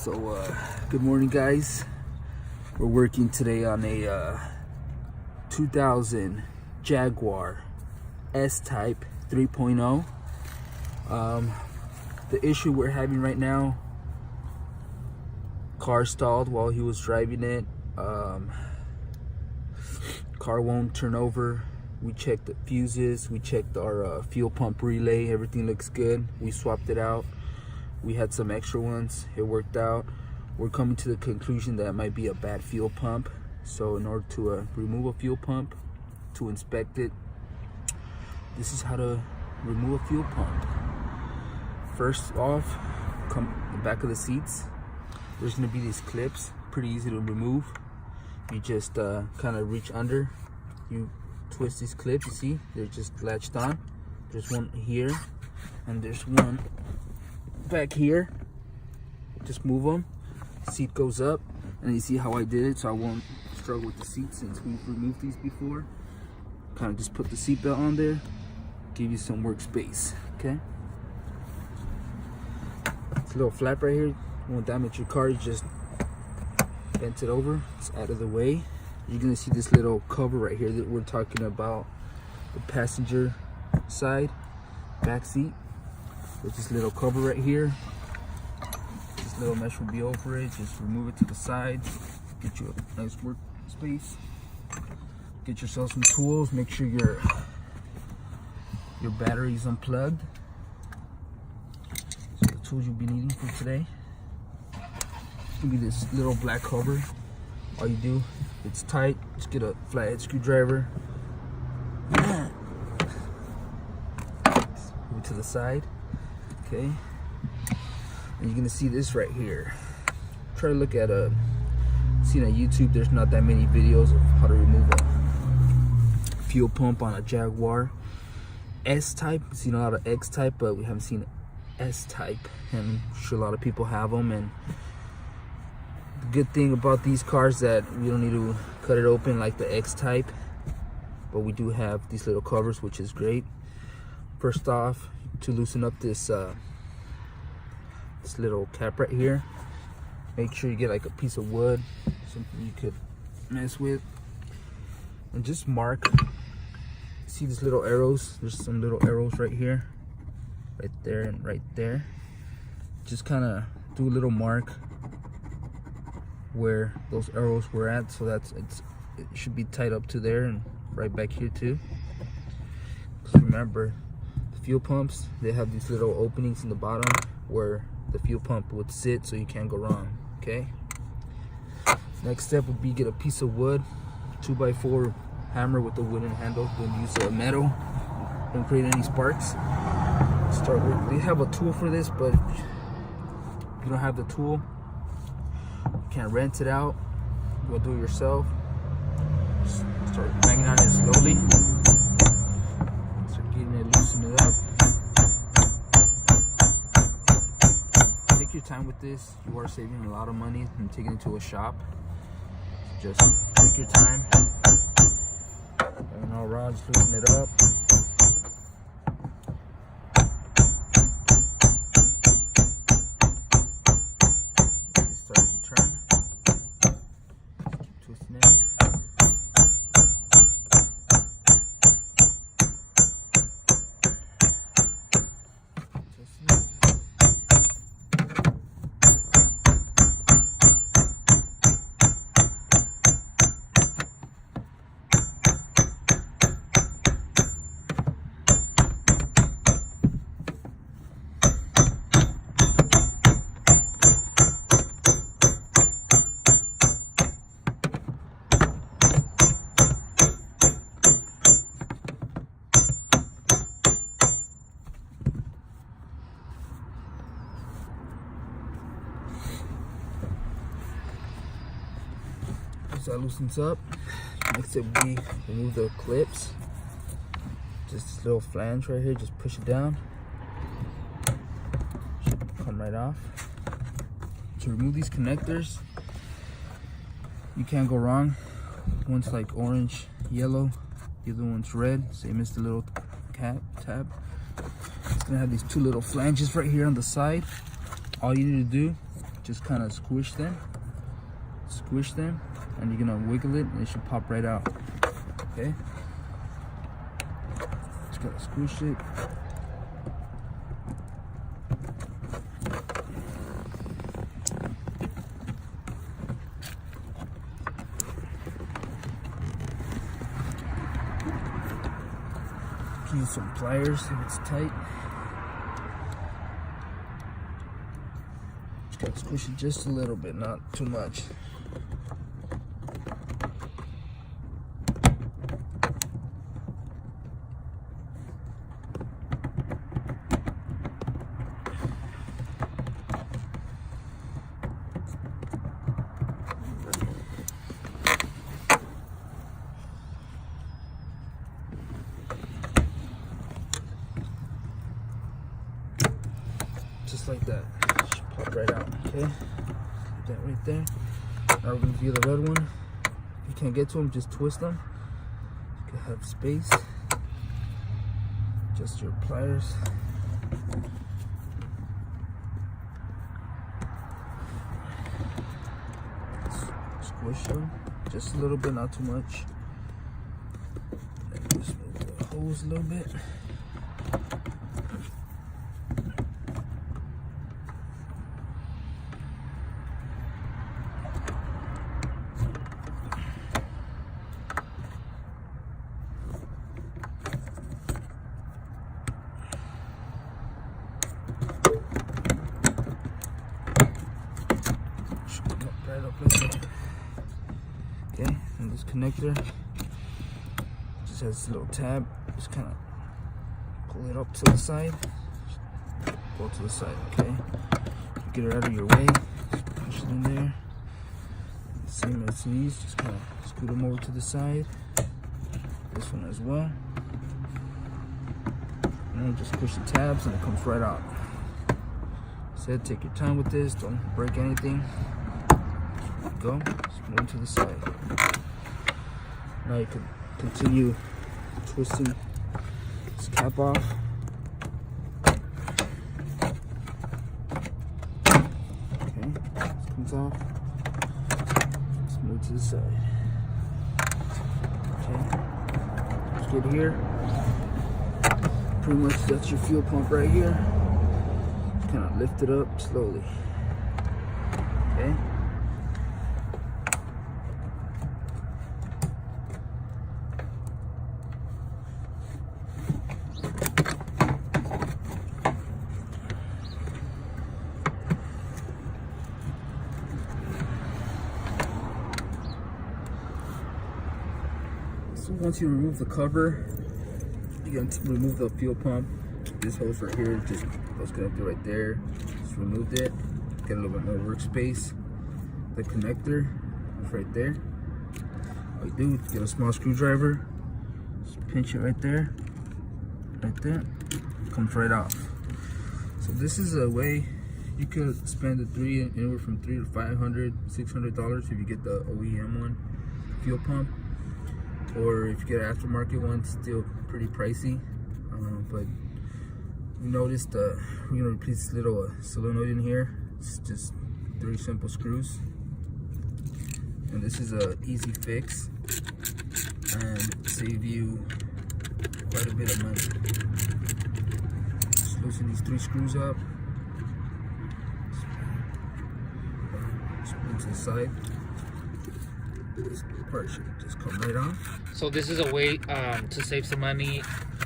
So good morning, guys. We're working today on a 2000 Jaguar S-Type 3.0. The issue we're having right now, car stalled while he was driving it. Car won't turn over. We checked the fuses, we checked our fuel pump relay, everything looks good. We swapped it out. We had some extra ones, it worked out. We're coming to the conclusion that it might be a bad fuel pump. So in order to remove a fuel pump, to inspect it, this is how to remove a fuel pump. First off, come the back of the seats. There's gonna be these clips, pretty easy to remove. You just kind of reach under, you twist these clips, you see, they're just latched on. There's one here, and there's one back here. Just move them, seat goes up, and you see how I did it, so I won't struggle with the seat since we've removed these before. Kind of just put the seat belt on there, give you some workspace, okay? It's a little flap right here, won't damage your car, you just bent it over, it's out of the way. You're gonna see this little cover right here that we're talking about, the passenger side, back seat. There's this little cover right here. This little mesh will be over it. Just remove it to the side. Get you a nice workspace. Get yourself some tools. Make sure your battery's unplugged. So the tools you'll be needing for today. It's gonna be this little black cover. All you do, it's tight. Just get a flathead screwdriver. Move it to the side. Okay, and you're gonna see this right here. Try to look at seen on YouTube, there's not that many videos of how to remove a fuel pump on a Jaguar S-Type. We've seen a lot of X-Type, but we haven't seen S-Type, and I'm sure a lot of people have them. And the good thing about these cars that we don't need to cut it open like the X-Type, but we do have these little covers, which is great. First off, to loosen up this little cap right here, make sure you get like a piece of wood, something you could mess with, and just mark. See these little arrows? There's some little arrows right here, right there, and right there. Just kind of do a little mark where those arrows were at, so it should be tied up to there, and right back here too. Just remember, fuel pumps, they have these little openings in the bottom where the fuel pump would sit, so you can't go wrong. Okay, next step would be get a piece of wood, 2x4 hammer with the wooden handle. Don't use metal, don't create any sparks. Start with, they have a tool for this, but if you don't have the tool, you can't rent it out, you want to do it yourself. Just start banging on it slowly. Loosen it up. Take your time with this. You are saving a lot of money from taking it to a shop. Just take your time. And all rods, loosen it up. It's starting to turn. Keep twisting it. So that loosens up. Next step would be remove the clips. Just this little flange right here, just push it down. Should come right off. To remove these connectors, you can't go wrong. One's like orange, yellow, the other one's red, same as the little tab. It's gonna have these two little flanges right here on the side. All you need to do just kind of squish them, and you're gonna wiggle it and it should pop right out. Okay, just gotta squish it. Use some pliers if it's tight. Just gotta squish it just a little bit, not too much. Just like that. Should pop right out. Okay, put that right there. Now we're gonna do the red one. If you can't get to them, just twist them. You can have space. Just your pliers. Squish them just a little bit, not too much. And just move the hose a little bit. Right up like that. Okay, and this connector just has this little tab. Just kind of pull it up to the side. Go to the side. Okay, get it out of your way. Just push it in there. Same as these. Just kind of scoot them over to the side. This one as well. And then just push the tabs, and it comes right out. Said, take your time with this. Don't break anything. Go, just move to the side. Now you can continue twisting this cap off. Okay, this comes off. Just move to the side. Okay, just get here. Pretty much that's your fuel pump right here. Just kind of lift it up slowly. Okay. So once you remove the cover, you got to remove the fuel pump. This hose right here, just was connected right there. Just removed it. Get a little bit more workspace. The connector is right there. All you do is get a small screwdriver, just pinch it right there, comes right off. So this is a way you could spend anywhere from $300 to $500, $600 if you get the OEM one fuel pump. Or if you get an aftermarket one, it's still pretty pricey. But you notice we're gonna replace this little solenoid in here. It's just 3 simple screws, and this is a easy fix and save you quite a bit of money. Just loosen these 3 screws up. Just put it to the side. This part should just come right off. So this is a way to save some money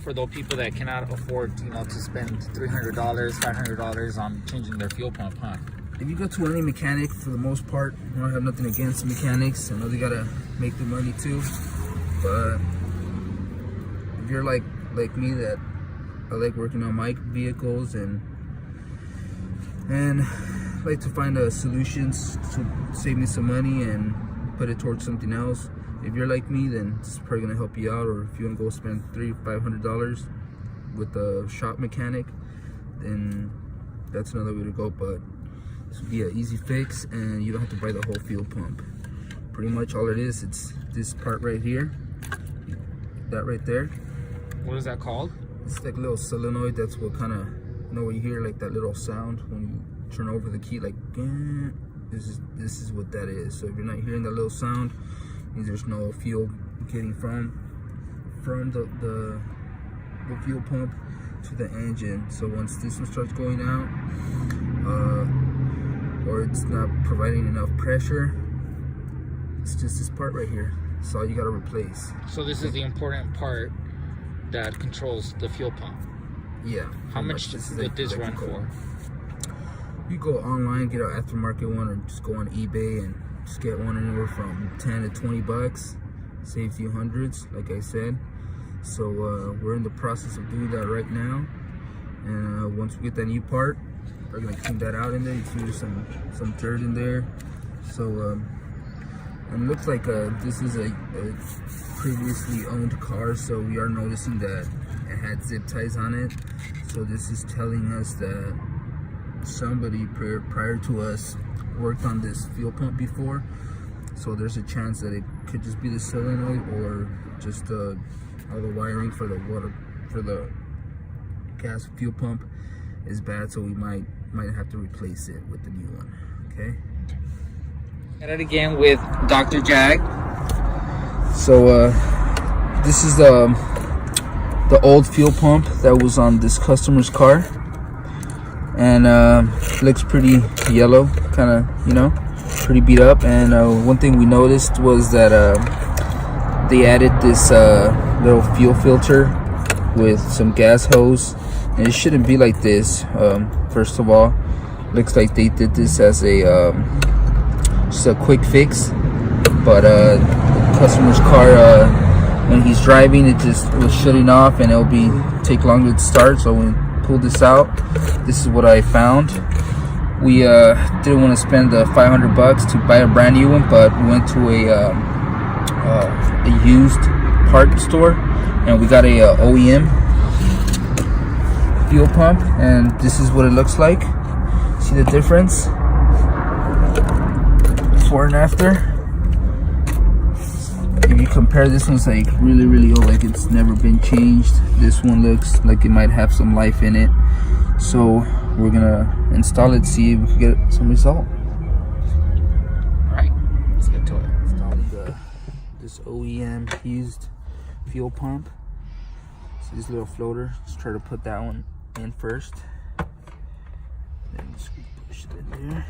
for those people that cannot afford, to spend $300, $500 on changing their fuel pump, huh? If you go to any mechanic, for the most part, I don't have nothing against mechanics. I know they gotta make the money too, but if you're like me, that I like working on my vehicles and like to find solutions to save me some money and put it towards something else. If you're like me, then it's probably gonna help you out. Or if you want to go spend $300-500 with a shop mechanic, then that's another way to go. But this would be an easy fix, and you don't have to buy the whole fuel pump. Pretty much all it is, it's this part right here, that right there. What is that called? It's like a little solenoid. That's what kind of, where you hear like that little sound when you turn over the key like this is what that is. So if you're not hearing that little sound, means there's no fuel getting from the fuel pump to the engine. So once this one starts going out, or it's not providing enough pressure, it's just this part right here. That's all you gotta replace. So this is the important part that controls the fuel pump. Yeah. How much would this run for? You go online, get an aftermarket one, or just go on eBay and just get one anywhere from 10 to 20 bucks. Saves you hundreds, like I said. So we're in the process of doing that right now. And once we get that new part, we're gonna clean that out in there. You see there's some dirt in there. So and it looks like this is a previously owned car, so we are noticing that it had zip ties on it. So this is telling us that somebody prior to us worked on this fuel pump before. So there's a chance that it could just be the solenoid, or just all the wiring for the gas fuel pump is bad. So we might have to replace it with the new one. Okay. At it again with Dr. Jag. So this is the old fuel pump that was on this customer's car, and looks pretty yellow, kind of, you know, pretty beat up. And one thing we noticed was that they added this little fuel filter with some gas hose, and it shouldn't be like this. First of all, looks like they did this as a just a quick fix, but the customer's car, when he's driving, it just was shutting off, and it'll take longer to start. So when we pulled this out, this is what I found. We didn't want to spend the 500 bucks to buy a brand new one, but we went to a used part store, and we got a OEM fuel pump, and this is what it looks like. See the difference? Before and after. If you compare, this one's like really old, like it's never been changed. This one looks like it might have some life in it. So we're gonna install it, see if we can get some result. Alright, let's get to it. Installing this OEM used fuel pump. See this little floater? Let's try to put that one in first. Then just push it in there.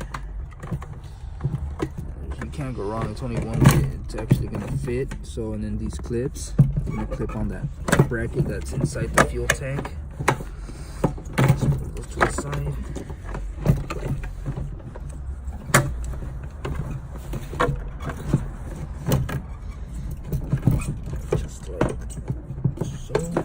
You can't go wrong. It's only one way it's actually gonna fit. So, and then these clips, I'm gonna clip on that bracket that's inside the fuel tank. Just put those to the side. Just like so.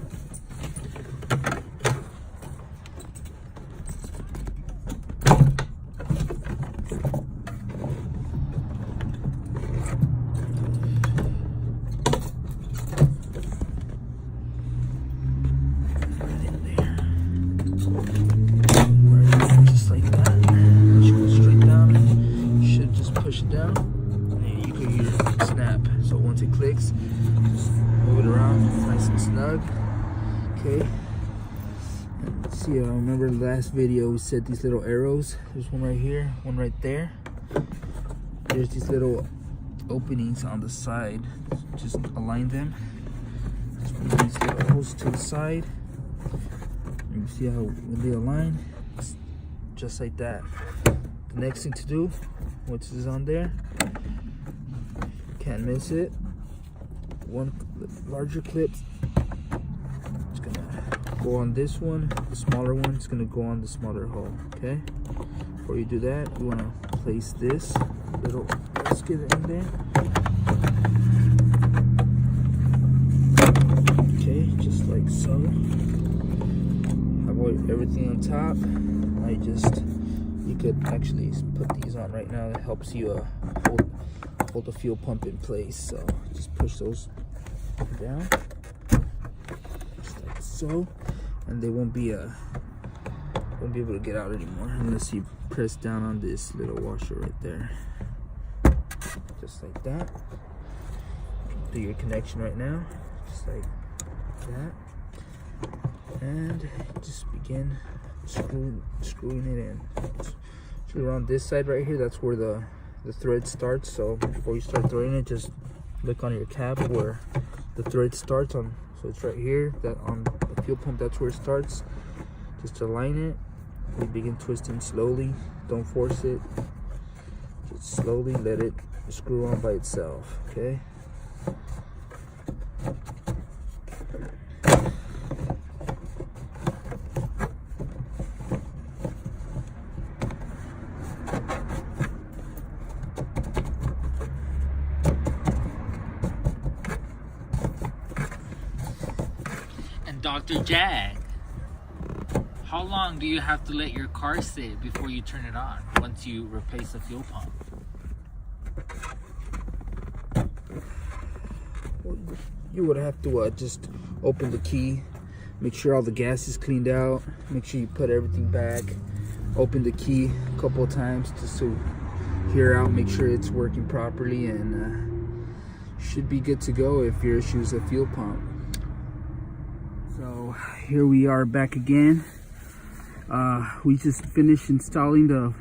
Just like that. Should go straight down. You should just push it down, and you can hear it snap. So once it clicks, just move it around, nice and snug. Okay. And see, I remember the last video we said these little arrows. There's one right here, one right there. There's these little openings on the side. Just align them. Just move these little arrows to the side. You see how when they align, it's just like that. The next thing to do, once it's on there, can't miss it. One larger clip, it's gonna go on this one. The smaller one is gonna go on the smaller hole. Okay. Before you do that, you wanna place this little gasket in there. Okay, just like so. Everything on top. You could actually put these on right now. It helps you hold the fuel pump in place. So just push those down, just like so, and they won't be able to get out anymore unless you press down on this little washer right there, just like that. Do your connection right now, just like that. And just begin screwing it in. So around this side right here, that's where the thread starts. So before you start threading it, just look on your cap where the thread starts on. So it's right here, that on the fuel pump, that's where it starts. Just align it. We begin twisting slowly. Don't force it. Just slowly let it screw on by itself, okay? And Dr. Jag, how long do you have to let your car sit before you turn it on once you replace the fuel pump? You would have to just open the key, make sure all the gas is cleaned out, make sure you put everything back, open the key a couple of times just to hear out, make sure it's working properly, and should be good to go if your issue is a fuel pump. So here we are back again. We just finished installing the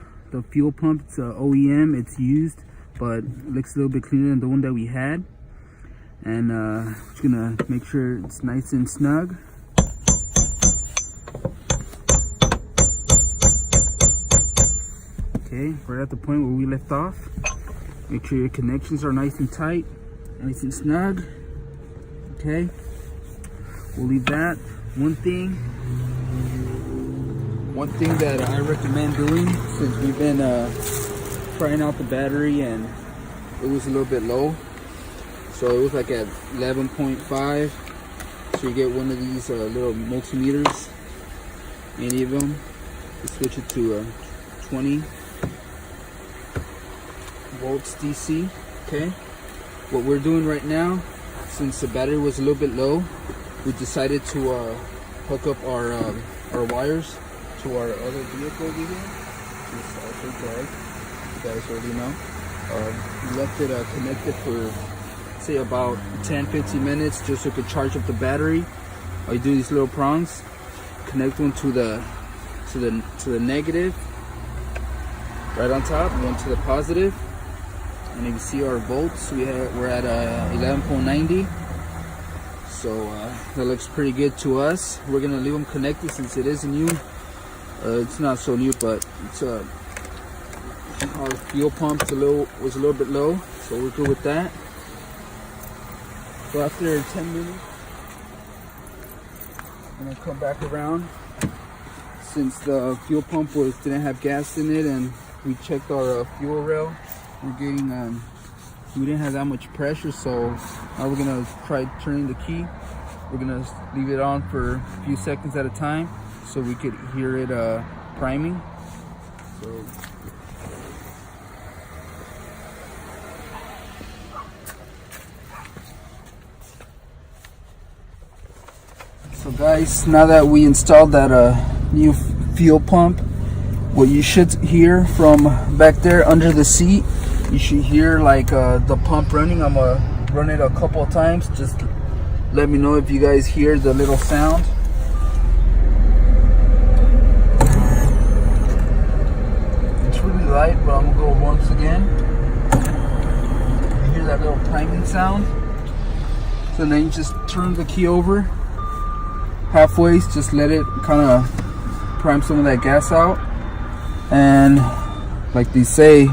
fuel pump. It's a OEM, it's used, but it looks a little bit cleaner than the one that we had. And just gonna make sure it's nice and snug. Okay, right at the point where we left off. Make sure your connections are nice and tight, nice and snug. Okay, we'll leave that. One thing that I recommend doing, since we've been trying out the battery and it was a little bit low. So it was like at 11.5. So you get one of these little multimeters, any of them. You switch it to 20 volts DC. Okay. What we're doing right now, since the battery was a little bit low, we decided to hook up our wires to our other vehicle over here. This also drive. You guys already know. We left it connected for say about 10-15 minutes just so we could charge up the battery. All you do these little prongs, connect one to the negative right on top, one to the positive, and you can see our volts. We're at 11.90, so that looks pretty good to us. We're gonna leave them connected since it is new. It's not so new, but it's our fuel pump was a little bit low, so we're good with that. So after 10 minutes, I'm gonna come back around. Since the fuel pump didn't have gas in it, and we checked our fuel rail, we didn't have that much pressure. So now we're gonna try turning the key. We're gonna leave it on for a few seconds at a time so we could hear it priming. So guys, now that we installed that new fuel pump, what you should hear from back there under the seat, you should hear like the pump running. I'm gonna run it a couple of times. Just let me know if you guys hear the little sound. It's really light, but I'm gonna go once again. You hear that little priming sound? So then you just turn the key over halfway, just let it kind of prime some of that gas out, and like they say,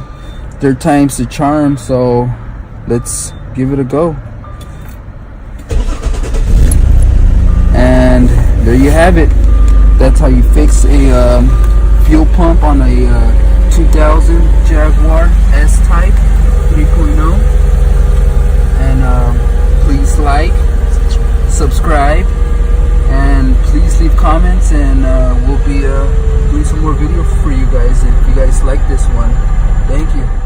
third time's the charm, so let's give it a go. And there you have it. That's how you fix a fuel pump on a 2000 Jaguar S-Type 3.0. And please like, subscribe, and please leave comments, and we'll be doing some more videos for you guys if you guys like this one. Thank you.